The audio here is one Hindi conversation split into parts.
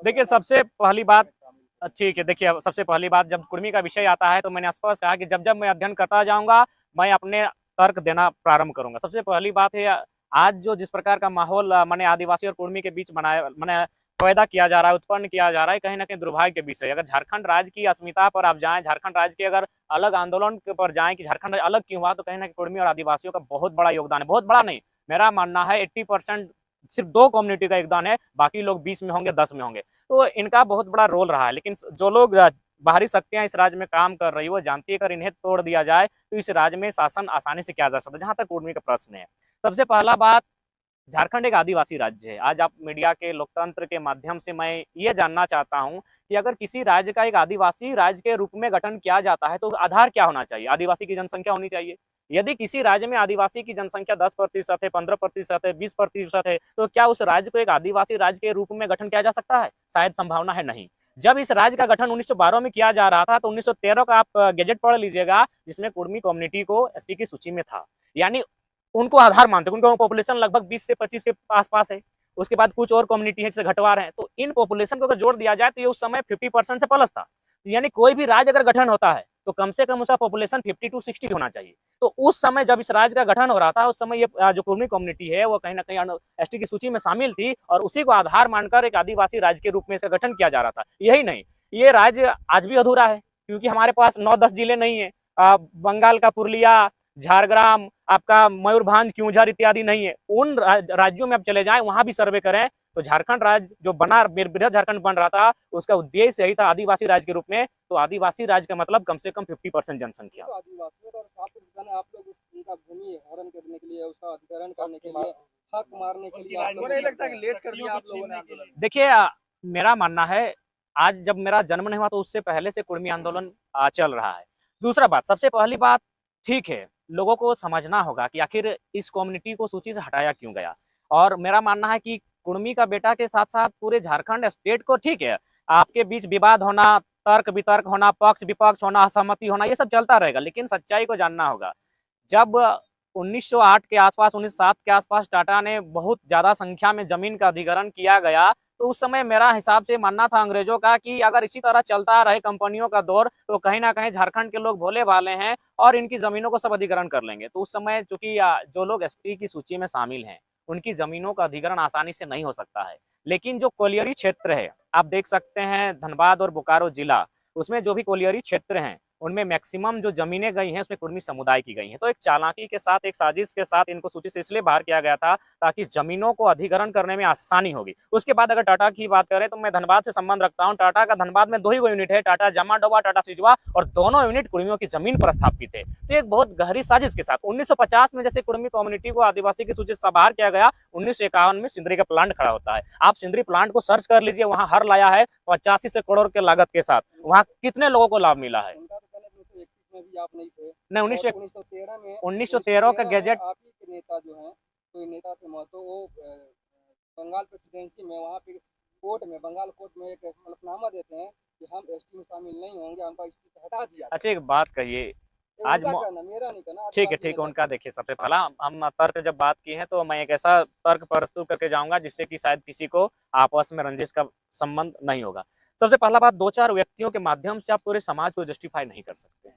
देखिए सबसे पहली बात ठीक है, देखिए सबसे पहली बात जब कुर्मी का विषय आता है तो मैंने स्पष्ट कहा कि जब जब मैं अध्ययन करता जाऊंगा मैं अपने तर्क देना प्रारंभ करूंगा। सबसे पहली बात है, आज जो जिस प्रकार का माहौल माने आदिवासी और कुर्मी के बीच बनाया माने पैदा किया जा रहा है, उत्पन्न किया जा रहा है, कहीं ना कहीं दुर्भाग्य के विषय। अगर झारखंड राज्य की अस्मिता पर आप जाएं, झारखंड राज्य के अगर अलग आंदोलन पर जाएं कि झारखंड राज्य अलग क्यों हुआ, तो कहीं ना कहीं कुर्मी और आदिवासियों का बहुत बड़ा योगदान है। बहुत बड़ा नहीं, मेरा मानना है 80% सिर्फ दो कम्युनिटी का योगदान है, बाकी लोग 20 में होंगे, 10 में होंगे। तो इनका बहुत बड़ा रोल रहा है। लेकिन जो लोग बाहरी शक्तियां इस राज्य में काम कर रही है वो जानती है अगर इन्हें तोड़ दिया जाए तो इस राज्य में शासन आसानी से किया जा सकता है। जहां तक कुर्मी का प्रश्न है, सबसे पहला बात, झारखंड एक आदिवासी राज्य है। आज आप मीडिया के लोकतंत्र के माध्यम से मैं ये जानना चाहता हूं कि अगर किसी राज्य का एक आदिवासी राज्य के रूप में गठन किया जाता है तो आधार क्या होना चाहिए? आदिवासी की जनसंख्या होनी चाहिए। यदि किसी राज्य में आदिवासी की जनसंख्या 10% है, 15% है, 20% है, तो क्या उस राज्य को एक आदिवासी राज्य के रूप में गठन किया जा सकता है? शायद संभावना है नहीं। जब इस राज्य का गठन 1912 में किया जा रहा था तो 1913 का आप गैजेट पढ़ लीजिएगा, जिसमें कुर्मी कम्युनिटी को एसटी की सूची में था। यानी उनको आधार मानते हैं, उनका पॉपुलेशन लगभग 20 से 25 के आसपास है। उसके बाद कुछ और कम्युनिटी है जैसे घटवार है, तो इन पॉपुलेशन को अगर जोड़ दिया जाए तो ये उस समय 50% से प्लस था। यानी कोई भी राज्य अगर गठन होता है तो कम से कम उसका पॉपुलेशन 50 to 60 होना चाहिए। तो उस समय जब इस राज्य का गठन हो रहा था, उस समय ये जो कुर्मी कम्युनिटी है वो कहीं ना कहीं एसटी की सूची में शामिल थी और उसी को आधार मानकर एक आदिवासी राज्य के रूप में इसका गठन किया जा रहा था। यही नहीं, ये राज्य आज भी अधूरा है क्योंकि हमारे पास 9-10 जिले नहीं है। बंगाल का पुरलिया, झारग्राम, आपका मयूरभंज, क्योंझर इत्यादि नहीं है। उन राज्यों में आप चले जाएं, वहां भी सर्वे करें तो झारखंड राज्य जो बना, बृहद झारखंड बन रहा था, उसका उद्देश्य यही था आदिवासी राज्य के रूप में। तो आदिवासी राज्य का मतलब कम से कम 50% जनसंख्या। तो आदिवासियों का साफ मैंने आप लोग उनका भूमि हरण करने के लिए, उसका अधिग्रहण करने के लिए, हक मारने के लिए आप लोगों नहीं लगता कि लेट कर दिया आप लोगों ने आंदोलन? देखिए मेरा मानना है, आज जब मेरा जन्म नहीं हुआ तो उससे पहले से कुर्मी आंदोलन चल रहा है। दूसरा बात, सबसे पहली बात, ठीक है, लोगों को समझना होगा कि आखिर इस कम्युनिटी को सूची से हटाया क्यों गया। और मेरा मानना है कि कुर्मी का बेटा के साथ साथ पूरे झारखंड स्टेट को, ठीक है, आपके बीच विवाद होना, तर्क वितर्क होना, पक्ष विपक्ष होना, असहमति होना, ये सब चलता रहेगा, लेकिन सच्चाई को जानना होगा। जब 1908 के आसपास, 1907 के आसपास टाटा ने बहुत ज्यादा संख्या में जमीन का अधिग्रहण किया गया, तो उस समय मेरा हिसाब से मानना था अंग्रेजों का कि अगर इसी तरह चलता रहे कंपनियों का दौर तो कहीं ना कहीं झारखंड के लोग भोले भाले हैं और इनकी जमीनों को सब अधिग्रहण कर लेंगे। तो उस समय चूंकि जो लोग एसटी की सूची में शामिल हैं उनकी जमीनों का अधिग्रहण आसानी से नहीं हो सकता है। लेकिन जो कोलियरी क्षेत्र है, आप देख सकते हैं धनबाद और बोकारो जिला, उसमें जो भी कोलियरी क्षेत्र हैं उनमें मैक्सिमम जो जमीनें गई हैं उसमें कुर्मी समुदाय की गई हैं। तो एक चालाकी के साथ, एक साजिश के साथ इनको सूची से इसलिए बाहर किया गया था ताकि जमीनों को अधिग्रहण करने में आसानी होगी। उसके बाद अगर टाटा की बात करें तो मैं धनबाद से संबंध रखता हूं। टाटा का धनबाद में 2 ही यूनिट है, टाटा जमाडोबा, टाटा सिजवा, और दोनों यूनिट कुर्मियों की जमीन पर स्थापित है। तो एक बहुत गहरी साजिश के साथ 1950 में जैसे कुर्मी कम्युनिटी को आदिवासी की सूची से बाहर किया गया, 1951 में सिंदरी का प्लांट खड़ा होता है। आप सिंदरी प्लांट को सर्च कर लीजिए, वहां हर लाया है 85 से करोड़ के लागत के साथ। वहां कितने लोगों को लाभ मिला है? में भी आप नहीं थे। नहीं, 1913 में 1913 का गैजेट, आप ही के नेता जो हैं, कोई नेता थे महतो, वो बंगाल प्रेसिडेंसी में वहाँ पे कोर्ट में, बंगाल कोर्ट में एक हलफनामा देते हैं कि हम एसटी में शामिल नहीं होंगे, हमको एसटी से हटा दिया। अच्छा एक बात कहिए, आज मेरा नहीं कहना, ठीक है उनका। देखिए सबसे पहला हम तर्क जब बात की है तो मैं एक ऐसा तर्क प्रस्तुत करके जाऊंगा जिससे कि शायद किसी को आपस में रंजिश का संबंध नहीं होगा। सबसे पहला बात, 2-4 व्यक्तियों के माध्यम से आप पूरे समाज को जस्टिफाई नहीं कर सकते हैं।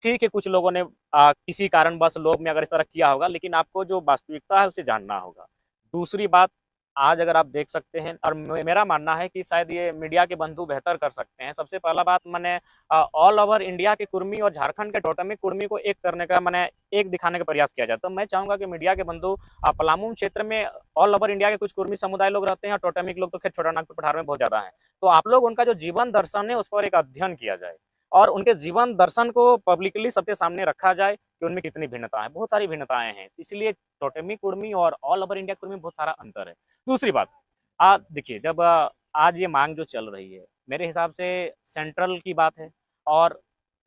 ठीक है, कुछ लोगों ने किसी कारणवश लोग में अगर इस तरह किया होगा, लेकिन आपको जो वास्तविकता है उसे जानना होगा। दूसरी बात, आज अगर आप देख सकते हैं, और मेरा मानना है कि शायद ये मीडिया के बंधु बेहतर कर सकते हैं। सबसे पहला बात, मैंने ऑल ओवर इंडिया के कुर्मी और झारखंड के टोटमिक कुर्मी को एक करने का, मैंने एक दिखाने का प्रयास किया जाए। तो मैं चाहूंगा कि मीडिया के बंधु, पलामू क्षेत्र में ऑल ओवर इंडिया के कुछ कुर्मी समुदाय लोग रहते हैं और टोटमिक लोग तो खैर छोटा नागपुर पठार में बहुत ज्यादा है। तो आप लोग उनका जो जीवन दर्शन है उस पर एक अध्ययन किया जाए और उनके जीवन दर्शन को पब्लिकली सबके सामने रखा जाए कि उनमें कितनी भिन्नता है। बहुत सारी भिन्नताएं हैं, इसलिए टोटेमिक कुर्मी और ऑल ओवर इंडिया कुर्मी में बहुत सारा अंतर है। दूसरी बात, आप देखिए, जब आज ये मांग जो चल रही है, मेरे हिसाब से सेंट्रल की बात है, और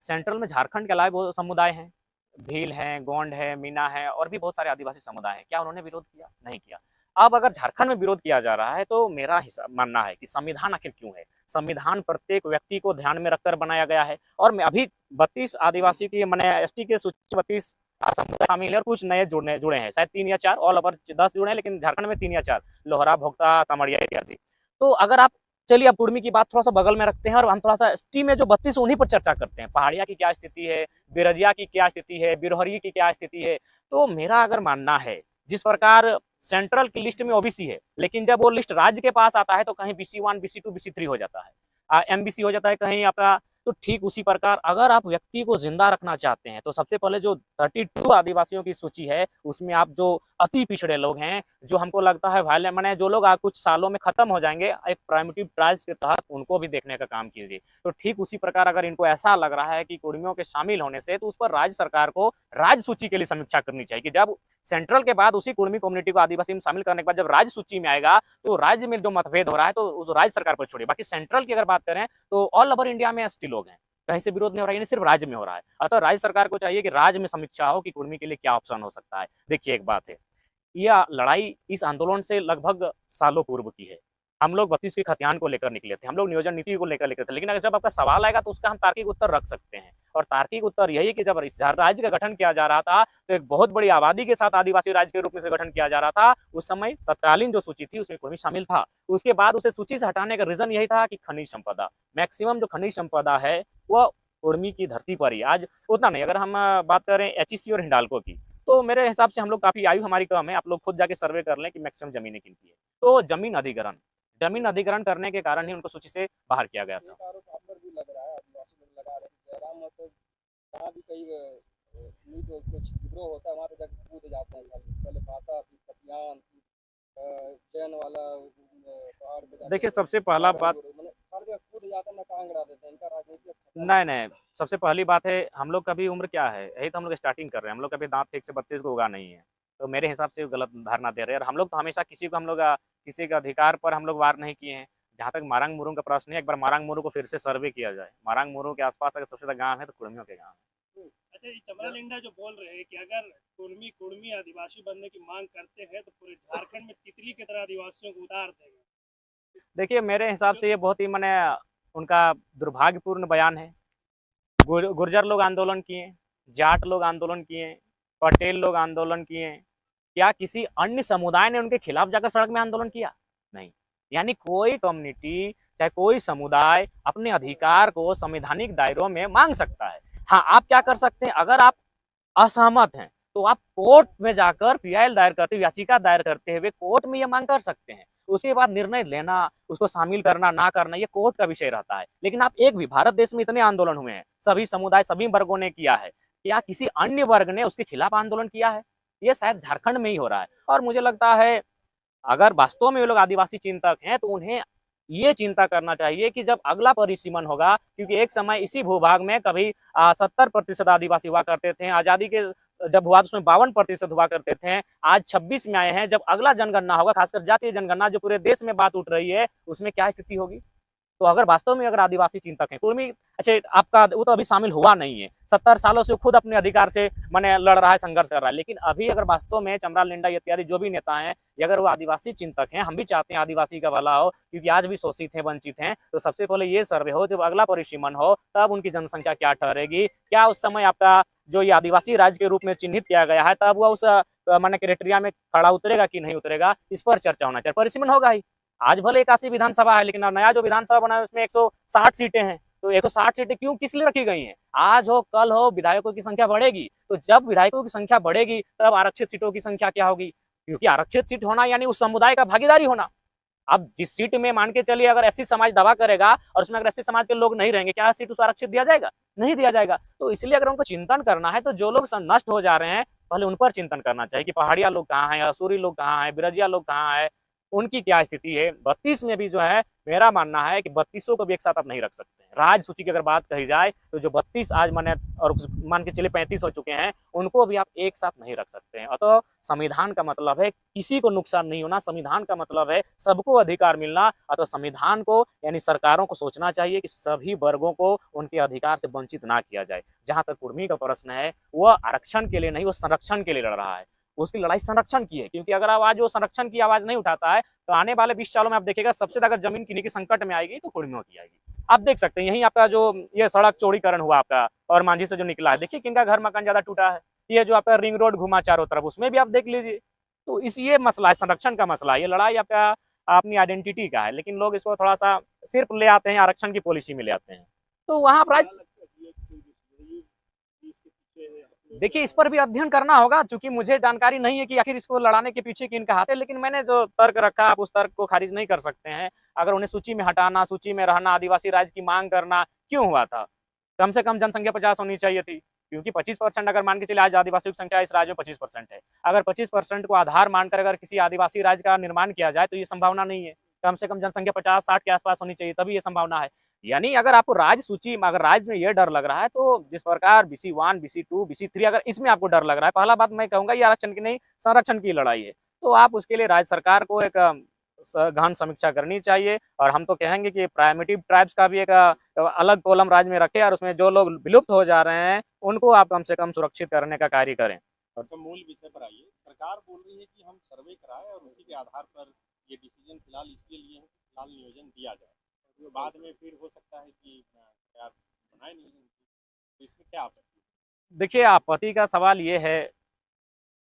सेंट्रल में झारखंड के अलावा बहुत समुदाय हैं, भील हैं, गोंड है, मीना है, और भी बहुत सारे आदिवासी समुदाय हैं। क्या उन्होंने विरोध किया? नहीं किया। अब अगर झारखंड में विरोध किया जा रहा है तो मेरा हिसाब मानना है कि संविधान आखिर क्यों है? संविधान प्रत्येक व्यक्ति को ध्यान में रखकर बनाया गया है, और मैं अभी 32 आदिवासी की, मैंने एसटी के सूची 32 समुदाय शामिल है और कुछ नए जुड़े हैं, शायद 3 या 4, ऑल ओवर 10 जुड़े हैं, लेकिन झारखंड में 3 या 4, लोहरा, भोक्ता, तमड़िया इत्यादि। तो अगर आप चलिए अब कुर्मी की बात थोड़ा सा बगल में रखते हैं और हम थोड़ा सा एसटी में जो 32 उन्हीं पर चर्चा करते हैं। पहाड़िया की क्या स्थिति है, बिरजिया की क्या स्थिति है, बिरहरी की क्या स्थिति है। तो मेरा अगर मानना है, जिस प्रकार सेंट्रल की लिस्ट में ओबीसी है, लेकिन जब वो लिस्ट राज्य के पास आता है तो कहीं BC1, BC2, BC3 हो जाता है, MBC हो जाता है कहीं आपका। तो ठीक उसी प्रकार अगर आप व्यक्ति को जिंदा रखना चाहते हैं तो सबसे पहले जो 32 आदिवासियों की सूची है उसमें आप जो अति पिछड़े लोग हैं, जो हमको लगता है वायलेंट, माने जो लोग कुछ सालों में खत्म हो जाएंगे, एक प्राइमेटिव ट्रायल्स के तहत उनको भी देखने का काम कीजिए। तो ठीक उसी प्रकार अगर इनको ऐसा लग रहा है कि कुर्मियों के शामिल होने से, तो उस पर राज्य सरकार को राज्य सूची के लिए समीक्षा करनी चाहिए कि जब सेंट्रल के बाद उसी कुर्मी कम्युनिटी को आदिवासी में शामिल करने के बाद जब राज्य सूची में आएगा तो राज्य में जो मतभेद हो रहा है तो उस राज्य सरकार पर छोड़िए। बाकी सेंट्रल की अगर बात करें तो ऑल ओवर इंडिया में एसटी लोग हैं, कहीं से विरोध नहीं हो रहा है, सिर्फ राज्य में हो रहा है। अतः राज्य सरकार को चाहिए कि राज्य में समीक्षा हो कि कुर्मी के लिए क्या ऑप्शन हो सकता है। देखिए एक बात है, यह लड़ाई इस आंदोलन से लगभग सालों पूर्व की है। हम लोग 32 के खतियान को लेकर निकले थे, हम लोग नियोजन नीति को लेकर निकले थे, लेकिन अगर जब आपका सवाल आएगा तो उसका हम तार्किक उत्तर रख सकते हैं। और तार्किक उत्तर यही कि जब राज्य का गठन किया जा रहा था तो एक बहुत बड़ी आबादी के साथ आदिवासी राज्य के रूप में से गठन किया जा रहा था। उस समय तत्कालीन जो सूची थी उसमें कुर्मी शामिल था। उसके बाद उसे सूची से हटाने का रीजन यही था कि खनिज संपदा, मैक्सिमम जो खनिज संपदा है वह कुर्मी की धरती पर ही आज उतना नहीं। अगर हम बात करें HEC और हिंडाल्को की, तो मेरे हिसाब से हम लोग काफी, आयु हमारी कम है, आप लोग खुद जाके सर्वे कर लें कि मैक्सिमम जमीनें किनकी है। तो जमीन अधिग्रहण करने के कारण ही उनको सूची से बाहर किया गया था। एक आरोप आप पर भी लग रहा है, आदिवासी लोग लगा रहे हैं कि जयराम मतलब जहाँ भी कहीं कुछ विद्रोह होता है वहाँ पे जाकर कूद जाते हैं, पहले भाषा, फिर खतियान, फिर चैन वाला पहाड़ पे जाके देखिए सबसे पहला बात, मतलब हर जगह कूद जाते हैं, ना टांग अड़ा देते हैं, इनका राजनीतिक नहीं, सबसे पहली बात है हम लोग कभी उम्र क्या है, यही तो हम लोग स्टार्टिंग कर रहे हैं, हम लोग कभी दांत ठीक से 32 को उगा नहीं है। तो मेरे हिसाब से गलत धारणा दे रहे हैं। और हम लोग तो हमेशा किसी को, हम लोग किसी के अधिकार पर हम लोग वार नहीं किए हैं। जहाँ तक मारंग मुरुंग का प्रश्न है, एक बार मारंग मुरुंग को फिर से सर्वे किया जाए। मारंग मुरुंग के आसपास अगर सबसे ज्यादा गाँव है तो कुर्मियों के गाँव है। अच्छा, ये चमरा लिंडा जो बोल रहे हैं कि अगर कुर्मी आदिवासी बनने की मांग करते हैं तो पूरे झारखंड में तितली की तरह आदिवासियों को उतार देंगे। देखिए मेरे हिसाब से ये बहुत ही मैंने उनका दुर्भाग्यपूर्ण बयान है। गुर्जर लोग आंदोलन किए, जाट लोग आंदोलन किए, पटेल लोग आंदोलन किए, क्या किसी अन्य समुदाय ने उनके खिलाफ जाकर सड़क में आंदोलन किया? नहीं। यानी कोई कम्युनिटी, चाहे कोई समुदाय अपने अधिकार को संवैधानिक दायरों में मांग सकता है। हाँ, आप क्या कर सकते हैं, अगर आप असहमत हैं तो आप कोर्ट में जाकर PIL दायर करते हुए, याचिका दायर करते हुए कोर्ट में ये मांग कर सकते हैं। उसके बाद निर्णय लेना, उसको शामिल करना ना करना, ये कोर्ट का विषय रहता है। लेकिन आप एक भी, भारत देश में इतने आंदोलन हुए हैं, सभी समुदाय, सभी वर्गों ने किया है, क्या किसी अन्य वर्ग ने उसके खिलाफ आंदोलन किया है? ये शायद झारखंड में ही हो रहा है। और मुझे लगता है अगर वास्तव में वे लोग आदिवासी चिंतक हैं तो उन्हें ये चिंता करना चाहिए कि जब अगला परिसीमन होगा, क्योंकि एक समय इसी भूभाग में कभी 70% आदिवासी हुआ करते थे, आजादी के जब हुआ तो उसमें 52% हुआ करते थे, आज 26 में आए हैं। जब अगला जनगणना होगा, खासकर जातीय जनगणना जो पूरे देश में बात उठ रही है, उसमें क्या स्थिति होगी? तो अगर वास्तव में अगर आदिवासी चिंतक हैं, कुर्मी, अच्छा आपका वो तो अभी शामिल हुआ नहीं है, 70 सालों से खुद अपने अधिकार से मैंने लड़ रहा है, संघर्ष कर रहा है, लेकिन अभी अगर वास्तव में चमरा लिंडा इत्यादि जो भी नेता हैं, अगर वो आदिवासी चिंतक हैं, हम भी चाहते हैं आदिवासी का भला हो, क्योंकि आज भी शोषित हैं, वंचित हैं, तो सबसे पहले ये सर्वे हो, जब अगला परिसीमन हो तब उनकी जनसंख्या क्या ठहरेगी, क्या उस समय आपका जो ये आदिवासी राज्य के रूप में चिन्हित किया गया है तब वह उस माने क्राइटेरिया में खड़ा उतरेगा कि नहीं उतरेगा, इस पर चर्चा होना चाहिए। परिसीमन होगा ही। आज भले 81 विधानसभा है, लेकिन नया जो विधानसभा बना है उसमें 160 सीटें हैं। तो 160 सीटें क्यों, किस लिए रखी गई हैं? आज हो कल हो विधायकों की संख्या बढ़ेगी, तो जब विधायकों की संख्या बढ़ेगी तब आरक्षित सीटों की संख्या क्या होगी? क्योंकि आरक्षित सीट होना यानी उस समुदाय का भागीदारी होना। अब जिस सीट में मान के चलिए अगर SC समाज दावा करेगा और उसमें अगर SC समाज के लोग नहीं रहेंगे, क्या सीट उसे आरक्षित दिया जाएगा? नहीं दिया जाएगा। तो इसलिए अगर उनको चिंतन करना है तो जो लोग नष्ट हो जा रहे हैं पहले उन पर चिंतन करना चाहिए कि पहाड़िया लोग कहाँ हैं, असूरी लोग कहाँ हैं, बिरजिया लोग कहाँ हैं, उनकी क्या स्थिति है। 32 में भी जो है मेरा मानना है कि 32 को भी एक साथ आप नहीं रख सकते हैं। राज्य सूची की अगर बात कही जाए तो जो 32 आज माने और मान के चलिए 35 हो चुके हैं, उनको भी आप एक साथ नहीं रख सकते हैं। अतः संविधान का मतलब है किसी को नुकसान नहीं होना, संविधान का मतलब है सबको अधिकार मिलना। अतः संविधान को यानी सरकारों को सोचना चाहिए कि सभी वर्गों को उनके अधिकार से वंचित ना किया जाए। जहां तक कुर्मी का प्रश्न है, वह आरक्षण के लिए नहीं, वो संरक्षण के लिए लड़ रहा है। उसकी लड़ाई संरक्षण की है, क्योंकि अगर आज वो संरक्षण की आवाज नहीं उठाता है तो आने वाले 20 सालों में आप देखिएगा सबसे ज्यादा जमीन किन्हीं की संकट में आएगी तो कुर्मियों की आएगी। आप देख सकते हैं यही आपका जो ये सड़क चौड़ीकरण हुआ आपका और मांझी से जो निकला है, देखिए किनका घर मकान ज्यादा टूटा है। ये जो आपका रिंग रोड घुमा चारों तरफ, उसमें भी आप देख लीजिए। तो इस ये मसला है, संरक्षण का मसला है, ये लड़ाई आपका अपनी आइडेंटिटी का है, लेकिन लोग इसको थोड़ा सा सिर्फ ले आते हैं आरक्षण की पॉलिसी में ले आते हैं। तो वहाँ राज देखिए इस पर भी अध्ययन करना होगा, क्योंकि मुझे जानकारी नहीं है कि आखिर इसको लड़ाने के पीछे किनका हाथ है, लेकिन मैंने जो तर्क रखा आप उस तर्क को खारिज नहीं कर सकते हैं। अगर उन्हें सूची में हटाना, सूची में रहना, आदिवासी राज्य की मांग करना क्यों हुआ था? कम से कम जनसंख्या 50 होनी चाहिए थी, क्योंकि 25% अगर मान के चले आज आदिवासियों की संख्या इस राज्य में 25% है। अगर 25% को आधार मानकर अगर किसी आदिवासी राज्य का निर्माण किया जाए तो ये संभावना नहीं है। कम से कम जनसंख्या 50-60 के आसपास होनी चाहिए, तभी ये संभावना है। यानी अगर आपको राज्य सूची में अगर राज्य में ये डर लग रहा है, तो जिस प्रकार BC1, BC2, BC3 अगर इसमें आपको डर लग रहा है, पहला बात मैं कहूंगा ये आरक्षण की नहीं संरक्षण की लड़ाई है। तो आप उसके लिए राज्य सरकार को एक गहन समीक्षा करनी चाहिए। और हम तो कहेंगे कि प्राइमेटिव ट्राइब्स का भी एक अलग कॉलम राज्य में रखे और उसमें जो लोग विलुप्त हो जा रहे हैं उनको आप कम से कम सुरक्षित करने का कार्य करें। तो मूल विषय पर आइए। सरकार बोल रही है कि हम सर्वे कराएं और उसी के आधार पर ये डिसीजन फिलहाल इसके लिए है, फिलहाल नियोजन दिया जाए, तो बाद में फिर हो सकता है कि यार बनाए नहीं, तो इसमें क्या आपत्ति है? देखिए आपत्ति का सवाल ये है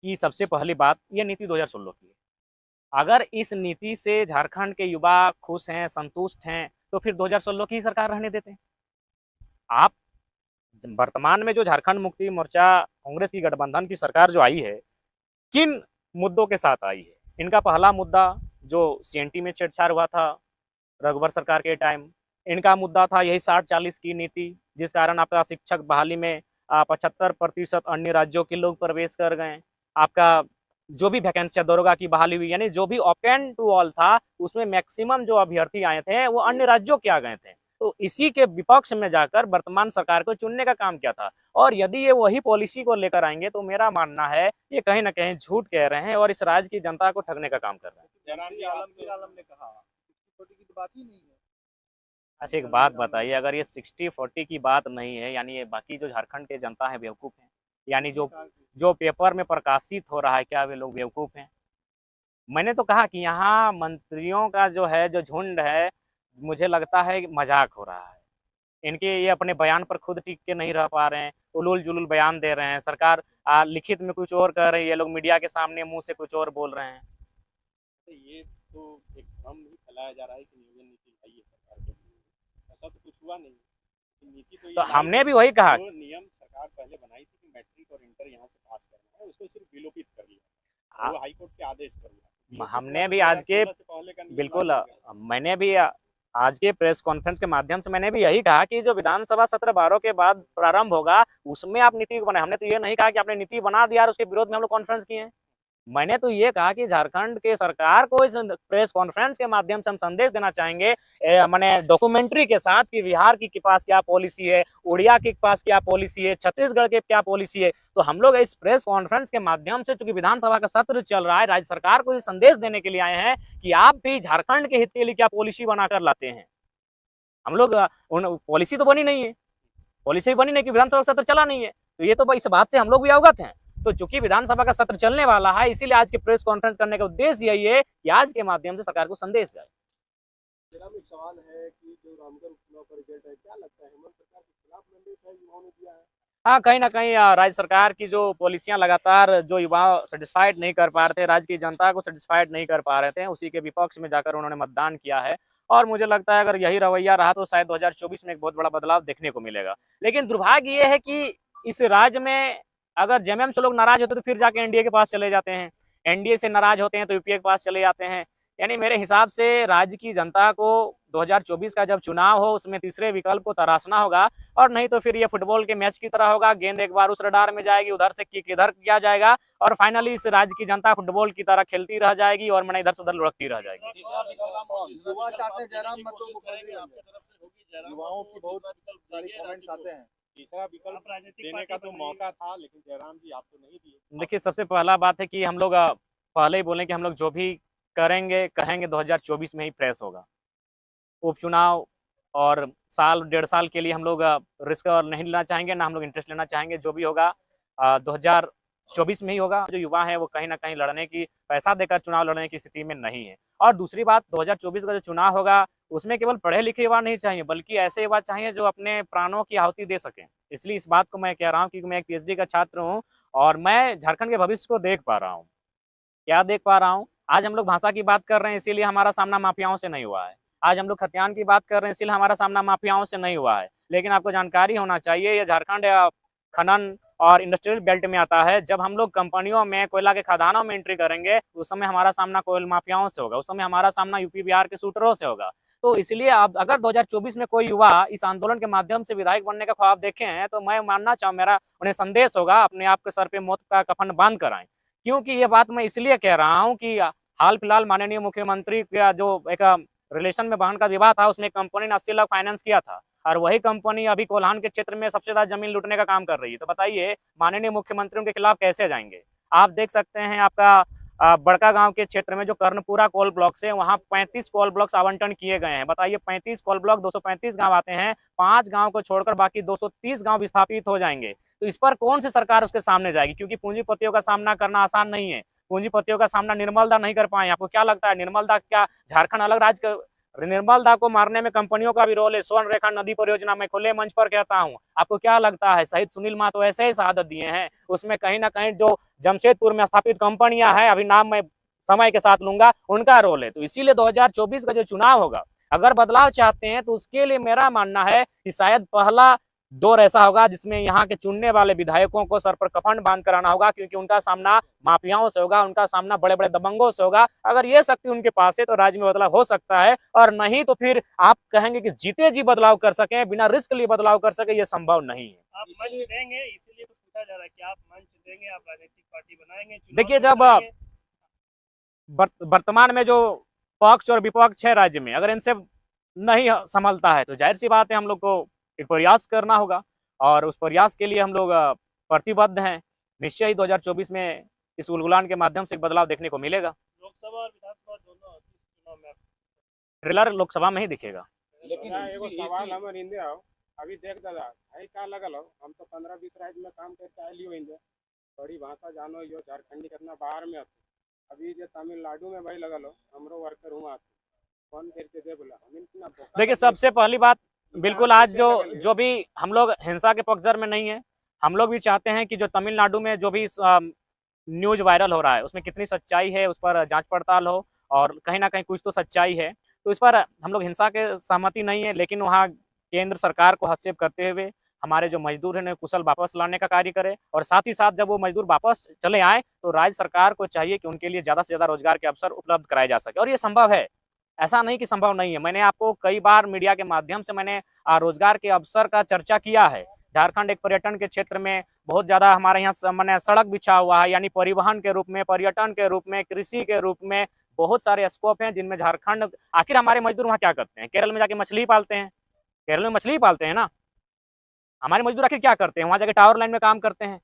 कि सबसे पहली बात ये नीति 2016 की है। अगर इस नीति से झारखंड के युवा खुश हैं, संतुष्ट हैं, तो फिर 2016 की सरकार रहने देते हैं। आप वर्तमान में जो झारखंड मुक्ति मोर्चा कांग्रेस की गठबंधन की सरकार जो आई है, किन मुद्दों के साथ आई है? इनका पहला मुद्दा जो CNT में छेड़छाड़ हुआ था रघुवर सरकार के टाइम, इनका मुद्दा था यही 60-40 की नीति, जिस कारण आपका शिक्षक बहाली में 75% अन्य राज्यों के लोग प्रवेश कर गए। आपका जो भी वैकेंसी दरोगा की बहाली हुई, यानी जो भी ओपन टू ऑल था उसमें मैक्सिमम जो अभ्यर्थी आए थे वो अन्य राज्यों के आ गए थे। तो इसी के विपक्ष में जाकर वर्तमान सरकार को चुनने का काम किया था। और यदि ये वही पॉलिसी को लेकर आएंगे तो मेरा मानना है ये कहीं ना कहीं झूठ कह रहे हैं और इस राज्य की जनता को ठगने का काम कर रहे हैं। जयराम आलम ने कहा 60-40 की तो बात ही नहीं है। अच्छा एक बात बताइए, अगर ये 60-40 की बात नहीं है, यानी ये बाकी जो झारखंड के जनता है बेवकूफ़ हैं? यानी जो पेपर में प्रकाशित हो रहा है, क्या वे लोग बेवकूफ़ हैं? मैंने तो कहा कि यहाँ मंत्रियों का जो है जो झुंड है, मुझे लगता है मजाक हो रहा है। इनके ये अपने बयान पर खुद टिक के नहीं रह पा रहे हैं, उलूल जुलूल बयान दे रहे हैं। सरकार लिखित में कुछ और कह रही है, ये लोग मीडिया के सामने मुंह से कुछ और बोल रहे हैं। तो ये तो एक भ्रम ही फैलाया जा रहा है कि नियोजन नीति आई है सरकार के लिए, ऐसा तो कुछ हुआ नहीं। नीति तो हमने भी वही कहा, जो नियम सरकार पहले बनाई थी कि मैट्रिक और इंटर यहाँ से पास करना है, उसको सिर्फ विलोपित कर लिया, वो हाई कोर्ट के आदेश कर दिया। हमने भी आज के बिल्कुल मैंने भी आज के प्रेस कॉन्फ्रेंस के माध्यम से मैंने भी यही कहा कि जो विधानसभा सत्र 12 के बाद प्रारंभ होगा उसमें आप नीति बनाए। हमने तो ये नहीं कहा कि आपने नीति बना दिया और उसके विरोध में हम लोग कॉन्फ्रेंस किए हैं। मैंने तो ये कहा कि झारखंड के सरकार को इस प्रेस कॉन्फ्रेंस के माध्यम से हम संदेश देना चाहेंगे, मैंने डॉक्यूमेंट्री के साथ कि बिहार की पास क्या पॉलिसी है, उड़िया के पास क्या पॉलिसी है, छत्तीसगढ़ के क्या पॉलिसी है। तो हम लोग इस प्रेस कॉन्फ्रेंस के माध्यम से, चूंकि विधानसभा का सत्र चल रहा है, राज्य सरकार को ये संदेश देने के लिए आए हैं कि आप भी झारखंड के हित के लिए क्या पॉलिसी बनाकर लाते हैं। हम लोग पॉलिसी तो बनी नहीं है, पॉलिसी बनी नहीं कि विधानसभा सत्र चला नहीं है, तो ये तो इस बात से हम लोग भी अवगत हैं। तो चूंकि विधानसभा का सत्र चलने वाला है, इसीलिए आज के प्रेस कॉन्फ्रेंस करने का उद्देश्य यही है कि आज के माध्यम से सरकार को संदेश जाए। एक सवाल है कि जो रामगढ़ उपचुनाव का रिजल्ट है, क्या लगता है हेमंत सरकार के खिलाफ मैंडेट है युवाओं ने दिया है? हाँ, कहीं ना कहीं राज्य सरकार की जो पॉलिसियां लगातार जो युवा सेटिस्फाइड नहीं कर पा रहे थे, राज्य की जनता को सेटिस्फाइड नहीं कर पा रहे थे, उसी के विपक्ष में जाकर उन्होंने मतदान किया है। और मुझे लगता है अगर यही रवैया रहा तो शायद 2024 में एक बहुत बड़ा बदलाव देखने को मिलेगा। लेकिन दुर्भाग्य ये है कि इस राज्य में अगर जेएमएम से लोग नाराज होते तो फिर जाके एनडीए के पास चले जाते हैं, एनडीए से नाराज होते हैं तो यूपीए के पास चले जाते हैं। यानी मेरे हिसाब से राज्य की जनता को 2024 का जब चुनाव हो उसमें तीसरे विकल्प को तराशना होगा, और नहीं तो फिर ये फुटबॉल के मैच की तरह होगा, गेंद एक बार उस रडार में जाएगी, उधर से किक इधर किया जाएगा और फाइनली इस राज्य की जनता फुटबॉल की तरह खेलती रह जाएगी और मैंने इधर से उधर लुढ़कती रह जाएगी। युवा चाहते हैं जयराम मतलब युवाओं की बहुत सारी कमेंट्स आते हैं, तीसरा विकल्प देने का तो मौका था, लेकिन जयराम जी आप तो नहीं दिए। देखिए सबसे पहला बात है कि हम लोग पहले ही बोलें कि हम लोग जो भी करेंगे कहेंगे 2024 में ही फ्रेश होगा। उपचुनाव और साल 1.5 साल के लिए हम लोग रिस्क नहीं लेना चाहेंगे, ना हम लोग इंटरेस्ट लेना चाहेंगे। जो भी होगा 2024 में ही होगा। जो युवा है वो कहीं ना कहीं लड़ने की, पैसा देकर चुनाव लड़ने की स्थिति में नहीं है। और दूसरी बात, 2024 का जो चुनाव होगा उसमें केवल पढ़े लिखे युवा नहीं चाहिए, बल्कि ऐसे युवा चाहिए जो अपने प्राणों की आहुति दे सकें। इसलिए इस बात को मैं कह रहा हूँ कि मैं एक PhD का छात्र हूँ और मैं झारखंड के भविष्य को देख पा रहा हूँ। क्या देख पा रहा हूँ? आज हम लोग भाषा की बात कर रहे हैं, इसीलिए हमारा सामना माफियाओं से नहीं हुआ है। आज हम लोग खतियान की बात कर रहे हैं, इसलिए हमारा सामना माफियाओं से नहीं हुआ है। लेकिन आपको जानकारी होना चाहिए, ये झारखंड खनन और इंडस्ट्रियल बेल्ट में आता है। जब हम लोग कंपनियों में, कोयला के खदानों में एंट्री करेंगे, उस समय हमारा सामना कोयल माफियाओं से होगा, उस समय हमारा सामना यूपी बिहार के शूटरों से होगा। तो इसलिए अब अगर 2024 में कोई युवा इस आंदोलन के माध्यम से विधायक बनने का ख्वाब देखे हैं, तो मैं मानना चाहूँ, मेरा उन्हें संदेश होगा, अपने आप के सर पे मौत का कफन बांध कर आए। क्योंकि ये बात मैं इसलिए कह रहा हूँ कि हाल फिलहाल माननीय मुख्यमंत्री का जो एक रिलेशन में बहन का विवाह था, उसमें कंपनी ने 80 लाख फाइनेंस किया था, और वही कंपनी अभी कोल्हान के क्षेत्र में सबसे ज्यादा जमीन लूटने का काम कर रही है। तो बताइए माननीय मुख्यमंत्रियों के खिलाफ कैसे जाएंगे। आप देख सकते हैं, आपका बड़का गांव के क्षेत्र में जो कर्णपुरा कोल ब्लॉक से, वहां 35 कोल ब्लॉक्स आवंटन किए गए हैं। बताइए 35 कोल ब्लॉक, 235 गांव आते हैं, 5 गांव को छोड़कर बाकी 230 गांव विस्थापित हो जाएंगे। तो इस पर कौन सी सरकार उसके सामने जाएगी, क्योंकि पूंजीपतियों का सामना करना आसान नहीं है। पूंजीपतियों का सामना निर्मल दा नहीं कर पाए। आपको क्या लगता है निर्मल दा क्या झारखंड अलग राज्य? निर्मल दा को मारने में कंपनियों का भी रोल है। स्वर्ण रेखा नदी परियोजना में खुले मंच पर कहता हूं, आपको क्या लगता है शहीद सुनील महतो ऐसे ही शहादत दिए हैं? उसमें कहीं ना कहीं जो जमशेदपुर में स्थापित कंपनियां हैं, अभी नाम मैं समय के साथ लूंगा, उनका रोल है। तो इसीलिए 2024 का जो चुनाव होगा, अगर बदलाव चाहते हैं तो उसके लिए मेरा मानना है कि शायद पहला दौर ऐसा होगा जिसमें यहाँ के चुनने वाले विधायकों को सर पर कफन बांध कर आना होगा, क्योंकि उनका सामना माफियाओं से होगा, उनका सामना बड़े बड़े दबंगों से होगा। अगर ये शक्ति उनके पास है तो राज्य में बदलाव हो सकता है, और नहीं तो फिर आप कहेंगे कि जीते जी बदलाव कर सके, बिना रिस्क लिए बदलाव कर सके, ये संभव नहीं है। आप मंच देंगे, इसीलिए तो पूछा जा रहा है कि आप मंच देंगे, आप राजनीतिक पार्टी बनाएंगे? देखिए, जब वर्तमान में जो पक्ष और विपक्ष है राज्य में, अगर इनसे नहीं संभलता है तो जाहिर सी बात है हम लोग को एक प्रयास करना होगा, और उस प्रयास के लिए हम लोग प्रतिबद्ध हैं। निश्चय ही 2024 में इस उलगुलान के माध्यम से बदलाव देखने को मिलेगा। लोकसभा और विधानसभा दोनों चुनाव में ट्रेलर लोकसभा में ही दिखेगा। लेकिन एगो सवाल हमर इंदे आओ, अभी देख दादा भाई का लगल हो, हम तो 15-20 राज्य में काम करके आए लियो इंदे, बड़ी भाषा जानो यो, झारखंडी कितना बाहर में आते, अभी जो तमिलनाडु में भाई लगल हो, हमरो वर्कर हुआ फोन करके दे बोला हम इतना। देखिए, सबसे पहली बात, बिल्कुल आज जो भी हम लोग हिंसा के पक्षधर में नहीं है, हम लोग भी चाहते हैं कि जो तमिलनाडु में जो भी न्यूज वायरल हो रहा है उसमें कितनी सच्चाई है, उस पर जांच पड़ताल हो, और कहीं ना कहीं कुछ तो सच्चाई है। तो इस पर हम लोग हिंसा के सहमति नहीं है, लेकिन वहाँ केंद्र सरकार को हस्तक्षेप करते हुए हमारे जो मजदूर हैं कुशल वापस लाने का कार्य करे, और साथ ही साथ जब वो मजदूर वापस चले आए तो राज्य सरकार को चाहिए कि उनके लिए ज़्यादा से ज़्यादा रोजगार के अवसर उपलब्ध कराए जा सके। और ये संभव है, ऐसा नहीं कि संभव नहीं है। मैंने आपको कई बार मीडिया के माध्यम से मैंने रोजगार के अवसर का चर्चा किया है। झारखंड एक पर्यटन के क्षेत्र में बहुत ज़्यादा हमारे यहाँ मैंने सड़क बिछा हुआ है, यानी परिवहन के रूप में, पर्यटन के रूप में, कृषि के रूप में बहुत सारे स्कोप हैं जिनमें झारखंड। आखिर हमारे मजदूर वहाँ क्या करते हैं? केरल में जाके मछली पालते हैं, केरल में मछली पालते हैं ना। हमारे मजदूर आखिर क्या करते हैं? वहाँ जाके टावर लाइन में काम करते हैं।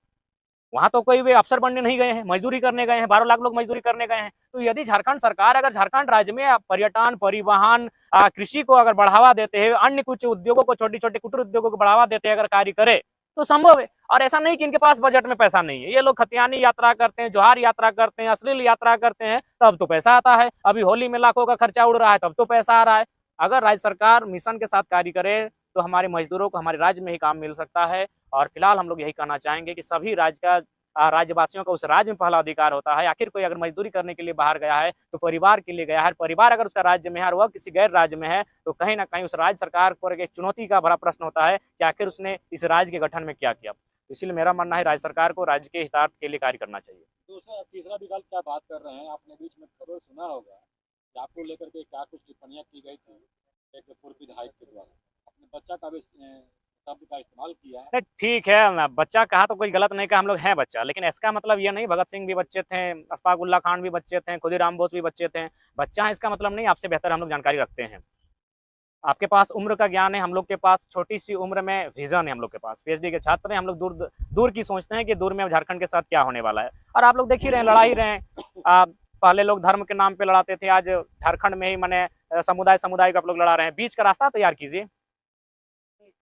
वहाँ तो कोई वे अफसर बनने नहीं गए हैं, मजदूरी करने गए हैं। 12 लाख लोग मजदूरी करने गए हैं। तो यदि झारखंड सरकार, अगर झारखंड राज्य में पर्यटन, परिवहन, कृषि को अगर बढ़ावा देते हैं, अन्य कुछ उद्योगों को, छोटी छोटी कुटीर उद्योगों को बढ़ावा देते हैं, अगर कार्य करे तो संभव है। और ऐसा नहीं कि इनके पास बजट में पैसा नहीं है। ये लोग खतियानी यात्रा करते हैं, जोहार यात्रा करते हैं, अश्लील यात्रा करते हैं, तब तो पैसा आता है। अभी होली में लाखों का खर्चा उड़ रहा है, तब तो पैसा आ रहा है। अगर राज्य सरकार मिशन के साथ कार्य करे तो हमारे मजदूरों को हमारे राज्य में ही काम मिल सकता है। और फिलहाल हम लोग यही कहना चाहेंगे कि सभी राज्यवासियों का उस राज्य में पहला अधिकार होता है। आखिर कोई अगर मजदूरी करने के लिए बाहर गया है तो परिवार के लिए गया है। परिवार अगर उसका राज्य में है और वह किसी गैर राज्य में है तो कहीं ना कहीं उस राज्य सरकार पर एक चुनौती का बड़ा प्रश्न होता है कि आखिर उसने इस राज्य के गठन में क्या किया। तो इसलिए मेरा मानना है राज्य सरकार को राज्य के हितार्थ के लिए कार्य करना चाहिए। दूसरा तीसरा विकल्प क्या बात कर रहे हैं, आपने बीच में खबर सुना होगा कि आपको लेकर के क्या कुछ टिप्पणियां की गई थी एक पूर्व विधायक के द्वारा, अपने बच्चा का भी शब्द का इस्तेमाल किया है। ठीक है, बच्चा कहा तो कोई गलत नहीं कहा, हम लोग हैं बच्चा, लेकिन इसका मतलब ये नहीं भगत सिंह भी बच्चे थे, अशफाक उल्ला खान भी बच्चे थे, खुदीराम बोस भी बच्चे थे। बच्चा है इसका मतलब नहीं आपसे बेहतर हम लोग जानकारी रखते हैं। आपके पास उम्र का ज्ञान है, हम लोग के पास छोटी सी उम्र में विजन है। हम लोग के पास पीएचडी के छात्र हैं, हम लोग दूर दूर की सोचते हैं कि दूर में झारखंड के साथ क्या होने वाला है। और आप लोग देख ही रहे हैं, लड़ा ही रहे हैं। पहले लोग धर्म के नाम पे लड़ाते थे, आज झारखंड में ही मैंने समुदाय को आप लोग लड़ा रहे हैं। बीच का रास्ता तैयार कीजिए।